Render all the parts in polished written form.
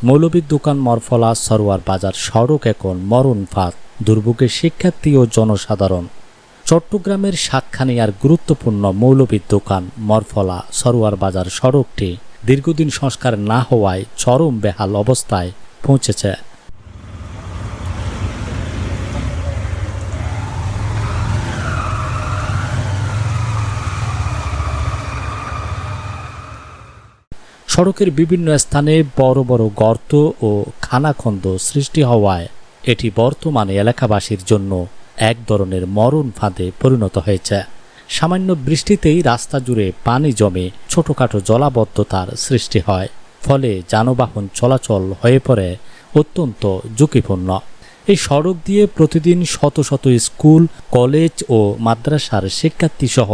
মৌলভীর দোকান মরফলা সরোয়ার বাজার সড়ক এখন মরণ ফাঁদ, দুর্ভোগে শিক্ষার্থী ও জনসাধারণ। চট্টগ্রামের সাতখানিয়ার গুরুত্বপূর্ণ মৌলভীর দোকান মরফলা সরোয়ার বাজার সড়কটি দীর্ঘদিন সংস্কার না হওয়ায় চরম বেহাল অবস্থায় পৌঁছেছে। সড়কের বিভিন্ন স্থানে বড় বড় গর্ত ও খানাখন্দ সৃষ্টি হওয়ায় এটি বর্তমানে এলাকাবাসীর জন্য এক ধরনের মরণ ফাঁদে পরিণত হয়েছে। সামান্য বৃষ্টিতেই রাস্তা জুড়ে পানি জমে ছোটখাটো জলাবদ্ধতার সৃষ্টি হয়, ফলে যানবাহন চলাচল হয়ে পড়ে অত্যন্ত ঝুঁকিপূর্ণ। এই সড়ক দিয়ে প্রতিদিন শত শত স্কুল, কলেজ ও মাদ্রাসার শিক্ষার্থীসহ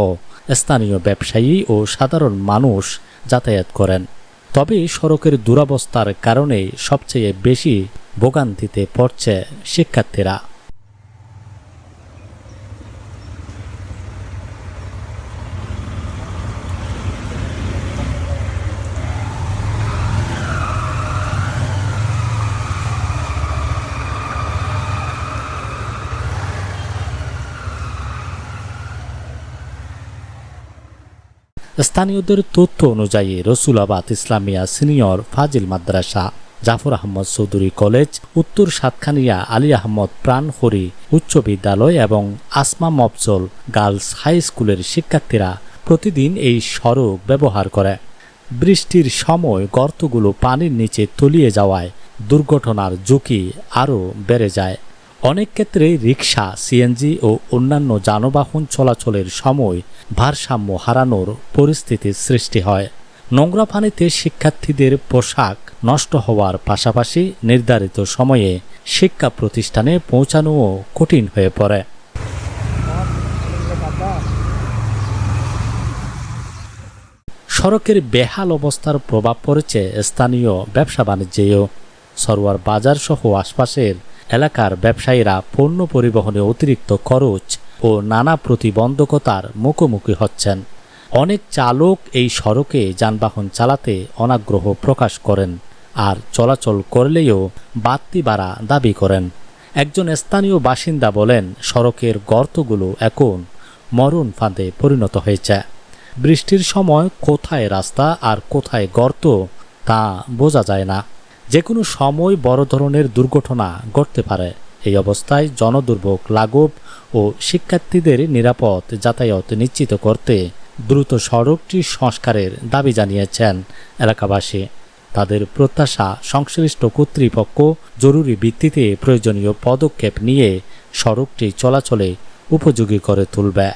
স্থানীয় ব্যবসায়ী ও সাধারণ মানুষ যাতায়াত করেন। তবে সড়কের দুরবস্থার কারণে সবচেয়ে বেশি ভোগান্তিতে পড়ছে শিক্ষার্থীরা। স্থানীয়দের তথ্য অনুযায়ী রসুলাবাদ ইসলামিয়া সিনিয়র ফাজিল মাদ্রাসা, জাফর আহমদ চৌধুরী কলেজ, উত্তর সাতখানিয়া আলী আহমদ প্রাণহরি উচ্চ বিদ্যালয় এবং আসমা মফজল গার্লস হাই স্কুলের শিক্ষার্থীরা প্রতিদিন এই সড়ক ব্যবহার করে। বৃষ্টির সময় গর্তগুলো পানির নিচে তলিয়ে যাওয়ায় দুর্ঘটনার ঝুঁকি আরও বেড়ে যায়। অনেক ক্ষেত্রে রিকশা, সিএনজি ও অন্যান্য যানবাহন চলাচলের সময় ভারসাম্য হারানোর পরিস্থিতির সৃষ্টি হয়। নোংরা পানিতে শিক্ষার্থীদের পোশাক নষ্ট হওয়ার পাশাপাশি নির্ধারিত সময়ে শিক্ষা প্রতিষ্ঠানে পৌঁছানোও কঠিন হয়ে পড়ে। সড়কের বেহাল অবস্থার প্রভাব পড়েছে স্থানীয় ব্যবসা বাণিজ্যেও। সরোয়ার বাজার সহ আশপাশের এলাকার ব্যবসায়ীরা পণ্য পরিবহনে অতিরিক্ত খরচ ও নানা প্রতিবন্ধকতার মুখোমুখি হচ্ছেন। অনেক চালক এই সড়কে যানবাহন চালাতে অনাগ্রহ প্রকাশ করেন, আর চলাচল করলেও বাড়তি ভাড়া দাবি করেন। একজন স্থানীয় বাসিন্দা বলেন, সড়কের গর্তগুলো এখন মরণ ফাঁদে পরিণত হয়েছে। বৃষ্টির সময় কোথায় রাস্তা আর কোথায় গর্ত তা বোঝা যায় না। যে কোনো সময় বড় ধরনের দুর্ঘটনা ঘটতে পারে। এই অবস্থায় জনদুর্ভোগ লাঘব ও শিক্ষার্থীদের নিরাপদ যাতায়াত নিশ্চিত করতে দ্রুত সড়কটি সংস্কারের দাবি জানিয়েছেন এলাকাবাসী। তাদের প্রত্যাশা, সংশ্লিষ্ট কর্তৃপক্ষ জরুরি ভিত্তিতে প্রয়োজনীয় পদক্ষেপ নিয়ে সড়কটি চলাচলে উপযোগী করে তুলবে।